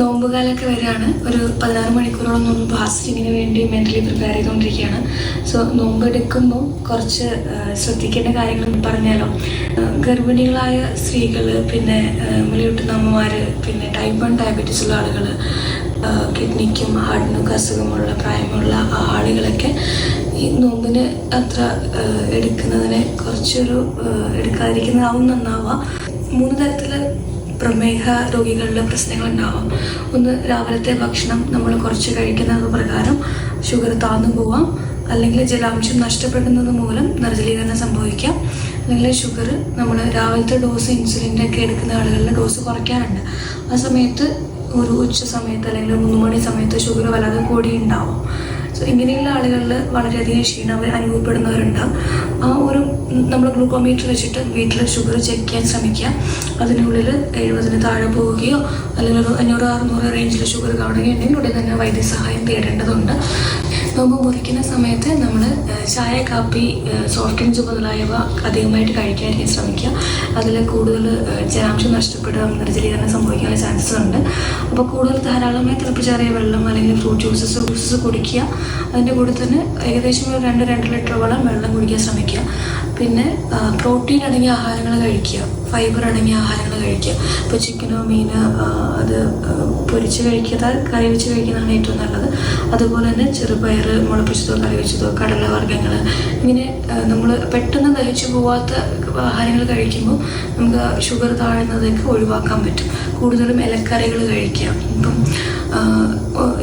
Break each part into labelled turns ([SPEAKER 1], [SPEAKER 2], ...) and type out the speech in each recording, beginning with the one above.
[SPEAKER 1] നോമ്പുകാലൊക്കെ വരികയാണ്. ഒരു 16 മണിക്കൂറോളം നോമ്പ് ഫാസ്റ്റിങ്ങിന് വേണ്ടി മെൻ്റലി പ്രിപ്പയർ ചെയ്തുകൊണ്ടിരിക്കുകയാണ്. സോ നോമ്പ് എടുക്കുമ്പോൾ കുറച്ച് ശ്രദ്ധിക്കേണ്ട കാര്യങ്ങൾ പറഞ്ഞാലോ. ഗർഭിണികളായ സ്ത്രീകൾ, പിന്നെ മുലയൂട്ടുന്ന അമ്മമാർ, പിന്നെ ടൈപ്പ് 1 ഡയബറ്റീസ് ഉള്ള ആളുകൾ, കിഡ്നിക്കും ഹാർട്ടിനൊക്കെ അസുഖമുള്ള പ്രായമുള്ള ആളുകളൊക്കെ ഈ നോമ്പിന് അത്ര എടുക്കുന്നതിനെ കുറച്ചൊരു എടുക്കാതിരിക്കുന്നതാവും നന്നാവുക. 3 തരത്തിൽ പ്രമേഹ രോഗികളുടെ പ്രശ്നങ്ങളുണ്ടാവാം. ഒന്ന്, രാവിലത്തെ ഭക്ഷണം നമ്മൾ കുറച്ച് കഴിക്കുന്നത് പ്രകാരം ഷുഗർ താന്നു പോവാം, അല്ലെങ്കിൽ ജലാംശം നഷ്ടപ്പെടുന്നത് മൂലം നിർജ്ജലീകരണം സംഭവിക്കാം, അല്ലെങ്കിൽ ഷുഗർ നമ്മൾ രാവിലത്തെ ഡോസ് ഇൻസുലിൻ്റെ ഒക്കെ എടുക്കുന്ന ആളുകളുടെ ഡോസ് കുറയ്ക്കാറുണ്ട്. ആ സമയത്ത് ഒരു ഉച്ച സമയത്ത് അല്ലെങ്കിൽ 3 മണി സമയത്ത് ഷുഗർ വല്ലാതെ കൂടിയുണ്ടാവും. സോ ഇങ്ങനെയുള്ള ആളുകളിൽ വളരെയധികം ക്ഷീണം അനുഭവപ്പെടുന്നവരുണ്ടാകും. ആ ഒരു നമ്മൾ ഗ്ലൂക്കോമീറ്റർ വെച്ചിട്ട് വീട്ടിൽ ഷുഗർ ചെക്ക് ചെയ്യാൻ ശ്രമിക്കുക. അതിനുള്ളിൽ 70 താഴെ പോവുകയോ അല്ലെങ്കിൽ ഒരു 500-600 റേഞ്ചിൽ ഷുഗർ കാണുകയുണ്ടെങ്കിൽ ഉടനെ തന്നെ വൈദ്യസഹായം തേടേണ്ടതുണ്ട്. നോമ്പ് മുറിക്കുന്ന സമയത്ത് നമ്മൾ ചായ, കാപ്പി, സോഫ്റ്റ് ഡ്രിങ്ക്സ് മുതലായവ അധികമായിട്ട് കഴിക്കാതിരിക്കാൻ ശ്രമിക്കുക. അതിൽ കൂടുതൽ ജലാംശം നഷ്ടപ്പെടുക, നിർജ്ജലീകരണം സംഭവിക്കാനുള്ള ചാൻസസ് ഉണ്ട്. അപ്പോൾ കൂടുതൽ ധാരാളമായി തിളപ്പിച്ചാറിയ വെള്ളം അല്ലെങ്കിൽ ഫ്രൂട്ട് ജ്യൂസസ് കുടിക്കുക. അതിൻ്റെ കൂടെ തന്നെ ഏകദേശം ഒരു 2 ലിറ്ററോളം വെള്ളം കുടിക്കാൻ ശ്രമിക്കുക. പിന്നെ പ്രോട്ടീൻ അടങ്ങിയ ആഹാരങ്ങൾ കഴിക്കുക, ഫൈബർ അടങ്ങിയ ആഹാരങ്ങൾ കഴിക്കുക. ഇപ്പോൾ ചിക്കനോ മീനോ അത് പൊരിച്ച് കഴിക്കാതെ കറി വെച്ച് കഴിക്കുന്നതാണ് ഏറ്റവും നല്ലത്. അതുപോലെ തന്നെ ചെറുപയർ മുളപ്പിച്ചതോ കറി വെച്ചതോ കടലവർഗ്ഗങ്ങൾ, ഇങ്ങനെ നമ്മൾ പെട്ടെന്ന് ദഹിച്ചു പോവാത്ത ആഹാരങ്ങൾ കഴിക്കുമ്പോൾ നമുക്ക് ഷുഗർ താഴുന്നതൊക്കെ ഒഴിവാക്കാൻ പറ്റും. കൂടുതലും ഇലക്കറികൾ കഴിക്കുക.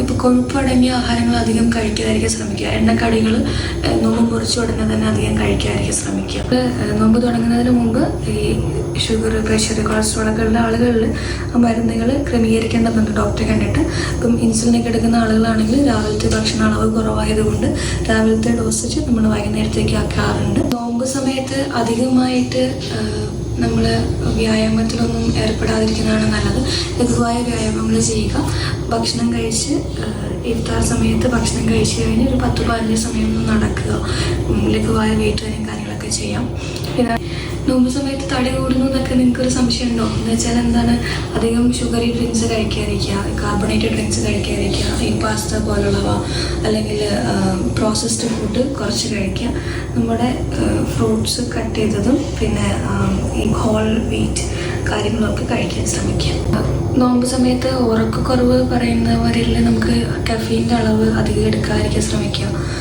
[SPEAKER 1] ഇപ്പം കൊഴുപ്പടങ്ങിയ ആഹാരങ്ങൾ അധികം കഴിക്കാതിരിക്കാൻ ശ്രമിക്കുക. എണ്ണക്കടികൾ നോമ്പ് മുറിച്ച് ഉടനെ തന്നെ അധികം കഴിക്കാതിരിക്കാൻ ശ്രമിക്കുക. നോമ്പ് തുടങ്ങുന്നതിന് മുമ്പ് ഈ ഷുഗർ, പ്രഷർ, കൊളസ്ട്രോളൊക്കെ ഉള്ള ആളുകളിൽ മരുന്നുകൾ ക്രമീകരിക്കേണ്ടതുണ്ട് ഡോക്ടറെ കണ്ടിട്ട്. ഇപ്പം ഇൻസുലിനൊക്കെ എടുക്കുന്ന ആളുകളാണെങ്കിൽ രാവിലത്തെ ഭക്ഷണ അളവ് കുറവായതുകൊണ്ട് രാവിലത്തെ ഡോസേജ് നമ്മൾ വൈകുന്നേരത്തേക്ക് ആക്കാറുണ്ട്. നോമ്പ് സമയത്ത് അധികമായിട്ട് നമ്മൾ വ്യായാമത്തിലൊന്നും ഏർപ്പെടാതിരിക്കുന്നതാണ് നല്ലത്. ലഘുവായ വ്യായാമങ്ങൾ ചെയ്യുക. ഭക്ഷണം കഴിച്ച് ഇഫ്താർ സമയത്ത് ഭക്ഷണം കഴിച്ച് കഴിഞ്ഞ് ഒരു 10-15 സമയം നടക്കുക. ലഘുവായ വെയിറ്റ് ട്രെയിനിങ് കാര്യങ്ങളൊക്കെ ചെയ്യാം. പിന്നെ നോമ്പ് സമയത്ത് തടി കൂടുന്നു എന്നൊക്കെ നിങ്ങൾക്കൊരു സംശയം ഉണ്ടോ? എന്ന് വെച്ചാൽ എന്താണ്, അധികം ഷുഗറി ഡ്രിങ്ക്സ് കഴിക്കാതിരിക്കുക, കാർബണേറ്റഡ് ഡ്രിങ്ക്സ് കഴിക്കാതിരിക്കുക, ഈ പാസ്ത പോലുള്ളവ അല്ലെങ്കിൽ പ്രോസസ്ഡ് ഫുഡ് കുറച്ച് കഴിക്കുക. നമ്മുടെ ഫ്രൂട്ട്സ് കട്ട് ചെയ്തതും പിന്നെ ഈ ഹോൾ വീറ്റ് കാര്യങ്ങളൊക്കെ കഴിക്കാൻ ശ്രമിക്കുക. നോമ്പ് സമയത്ത് ഉറക്കക്കുറവ് പറയുന്നവരിൽ നമുക്ക് കഫീൻ്റെ അളവ് അധികം എടുക്കാതിരിക്കാൻ ശ്രമിക്കുക.